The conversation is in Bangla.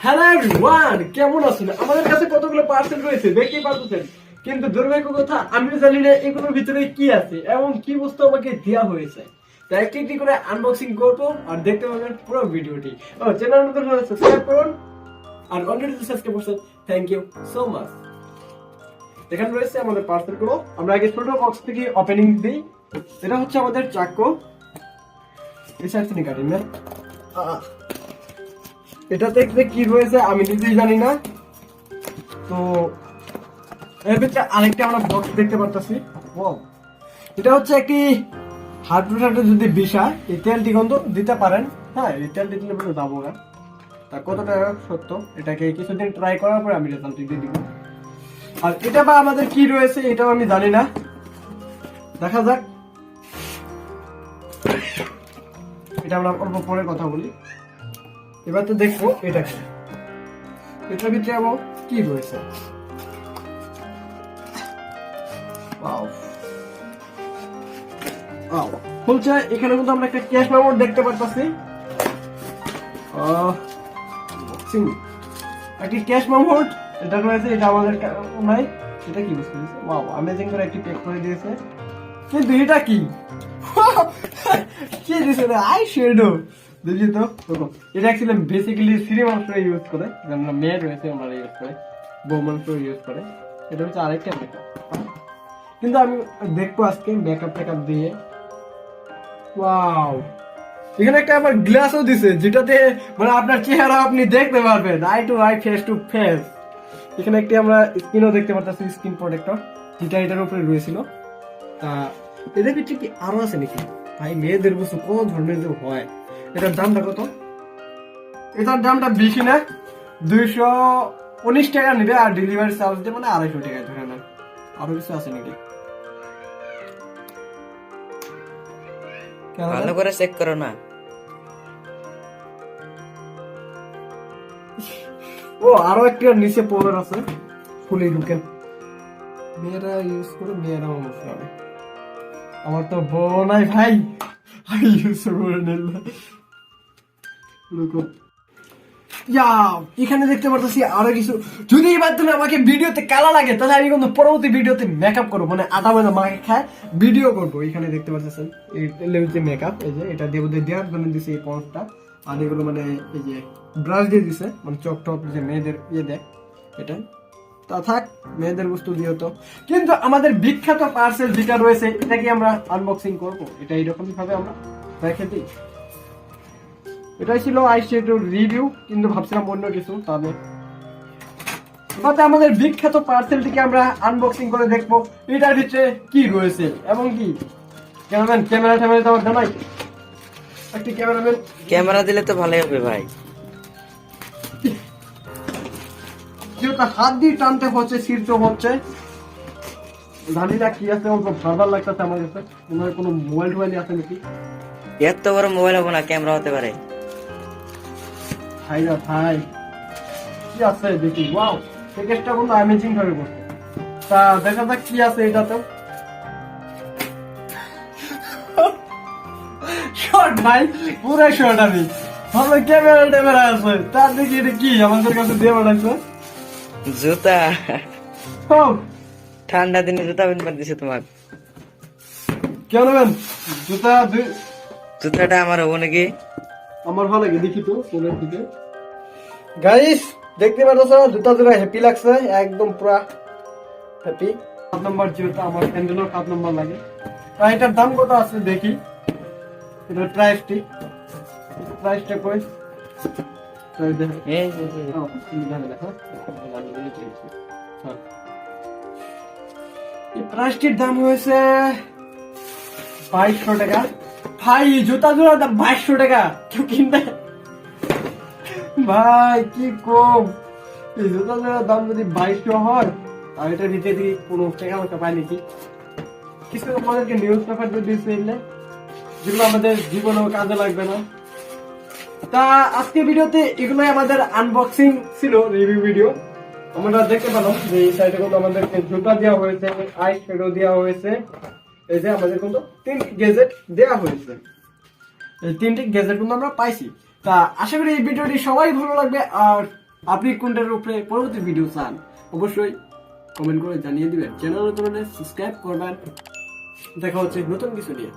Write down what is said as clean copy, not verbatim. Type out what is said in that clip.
হ্যালো এভরিওয়ান, কেমন আছেন? আমাদের কাছে কতগুলো পার্সেল রয়েছে দেখতেই পাচ্ছেন, কিন্তু দুর্ভাগ্য কথা আমি জানি না এগুলোর ভিতরে কি আছে এবং কি বস্তু আমাকে দেওয়া হয়েছে। তাই একটি একটি করে আনবক্সিং করব আর দেখতে পাবেন পুরো ভিডিওটি। চ্যানেল নতুন হলে সাবস্ক্রাইব করুন, আর অলরেডি সাবস্ক্রাইব করছেন, থ্যাংক ইউ সো মাচ। এখানে রয়েছে আমাদের পার্সেল গুলো। আমরা আগে ছোট বক্স থেকে ওপেনিং দিই। এটা হচ্ছে আমাদের চাকু। এই সাইড থেকে কাটি না, এটা দেখতে কি রয়েছে আমি নিজেই জানি না। তো এর ভিতরে আরেকটা আমরা বক্স দেখতে পাচ্ছি। এটা হচ্ছে একটি হাঁটু যদি বিষয়, এই তেলটি কিন্তু দিতে পারেন। হ্যাঁ, এই তেলটি দিলে বলে যাবো না, তা কতটা সত্য এটাকে কিছুদিন ট্রাই করার পরে আমি রেজাল্ট দিয়ে দিব। আর এটা বা আমাদের কি রয়েছে এটাও আমি জানি না, দেখা যাক। এটা আমরা অল্প পরে কথা বলি। এবার তো দেখবো এটা কি, এটার ভিতরে আবার কি রয়েছে। বলছে এখানে কিন্তু আমরা একটা ক্যাশ মেমো দেখতে পাচ্ছি। একটি ক্যাশ মেমো এটা রয়েছে, এটা আমাদের নাই। এটা কি বুঝতে দিয়েছে? ওয়াও, অ্যামেজিং করে একটি প্যাক করে দিয়েছে। কিন্তু এটা কি কি দিয়েছে? আই শ্যাডো বুঝলি তো। এটা অ্যাকচুয়ালি বেসিক্যালি সিরি মানুষরা ইউজ করে, যারা মেয়ে রয়েছে ওনারা ইউজ করে, বউ মানুষরা ইউজ করে। এটা হচ্ছে আরেকটা মেকআপ, কিন্তু আমি দেখবো আজকে মেকআপ টেকআপ দিয়ে। ওয়াও, এখানে একটা আবার গ্লাসও দিছে, যেটাতে মানে আপনার চেহারা আপনি দেখতে পারবেন eye to eye, face to face. এখানে একটি আমরা স্কিনও দেখতে পাচ্ছি, স্কিন প্রোটেক্টর, যেটা এটার উপরে রয়েছিল। তা এদের ভিতরে কি আরো আছে নাকি ভাই? মেয়েদের বস্তু কোন ধরনের যে হয়। এটার দামটা কত? এটার দামটা বেশি না, 219 টাকা নিবে, আর ডেলিভারি চার্জ দিয়ে মানে 250 টাকা ধরে না। আরো কিছু আছে নাকি? ভালো করে চেক করো না। ও আরো একটা নিচে পাওয়ার আছে, ফুলি ঢুকেন। মেয়েরা ইউজ করে, মেয়েরা মানুষ হবে। আমার তো বউ নাই ভাই, আমি ইউজ করে নিলাম। এখানে দেখতে পারতেছি আরো কিছু। যদি এবার তুমি আমাকে ভিডিওতে কালা লাগে তাহলে আমি কিন্তু পরবর্তী ভিডিওতে মেকআপ করবো, মানে আদা মানে মাকে খায় ভিডিও করবো। এখানে দেখতে পাচ্ছেন এই যে মেকআপ, এই যে এটা দেওয়ার জন্য দিছে এই পন্সটা। আর এগুলো মানে এই যে ব্রাশ দিয়ে দিছে, মানে চক টক যে মেয়েদের দেয় এটা। তা থাক, মেয়েদের বস্তু দিয়ে হতো। কিন্তু আমাদের বিখ্যাত পার্সেল যেটা রয়েছে এটা কি আমরা আনবক্সিং করবো? এটা এইরকম ভাবে আমরা রেখে দিই। এটাই ছিল আইশ্যাডোর রিভিউ, কিন্তু ভাবছিলাম অন্য কিছু। তাহলে আমাদের বিখ্যাত পার্সেলটিকে আমরা আনবক্সিং করে দেখবো এটার ভিতরে কি রয়েছে এবং কি। ক্যামেরাম্যান ক্যামেরা তো আমার জানাই, একটি ক্যামেরাম্যান ক্যামেরা দিলে তো ভালোই হবে ভাই। যেটা হাত দিয়ে টানতে হচ্ছে, ছিঁড়তে হচ্ছে, জানি না কি আছে। ভালো লাগতেছে আমার কাছে। কোনো মোবাইল টোবাইল আছে নাকি? এত বড় মোবাইল হবে না, ক্যামেরা হতে পারে। ভাই না ভাই, কি আছে দেখি। ওয়াও, প্যাকেজটা কিন্তু অ্যামেজিং ভাবে করছে। তা দেখা যাক কি আছে এটাতে। শর্ট ভাই, পুরো শর্ট। আমি ভাবলাম ক্যামেরা আছে, তার দেখি এটা কি আমাদের কাছে দিয়ে বানাইছে। জুতা, ঠান্ডা দিনে জুতা বিনবার দিছে তোমার। কেন ম্যাম জুতাটা আমার হবো নাকি? আমার ভালো লাগে, দেখি তো ফোনের দিকে। গাইস দেখতে পাচ্ছ জুতা জোড়া হ্যাপি লাগছে, একদম পুরা হ্যাপি। 7 নম্বর জুতা আমার স্যান্ডেলের 7 নম্বর লাগে। তাই এটার দাম কত আছে দেখি। এটার প্রাইসটা কই? প্রাইসটির দাম হয়েছে 2200 টাকা। ভাই জুতা জোড়ার দাম 2200 টাকা, কেউ কিনবে ভাই? কি কম! এই জুতা জোড়ার দাম যদি 2200 হয়, আর এটার ভিতরে কোনো টাকা মতো পাই নাকি? কিছু আমাদেরকে নিউজ পেপার দিয়ে দিয়েছে যেগুলো আমাদের জীবনেও কাজে লাগবে না। তা আজকে ভিডিওতে এগুলোই আমাদের আনবক্সিং ছিল, রিভিউ ভিডিও। আমরা দেখতে পেলাম যে এই সাইডে কিন্তু আমাদেরকে জুতা দেওয়া হয়েছে, আই শ্যাডো দেওয়া হয়েছে। এই যে আমাদের কিন্তু 3টি গ্যাজেট দেওয়া হয়েছে। এই 3টি গ্যাজেট কিন্তু আমরা পাইছি। তা আশা করি এই ভিডিওটি সবাই ভালো লাগবে। আর আপনি কোনটার উপরে পরবর্তী ভিডিও চান অবশ্যই কমেন্ট করে জানিয়ে দিবেন। চ্যানেল নতুন হলে সাবস্ক্রাইব করবেন। দেখা হচ্ছে নতুন কিছু নিয়ে।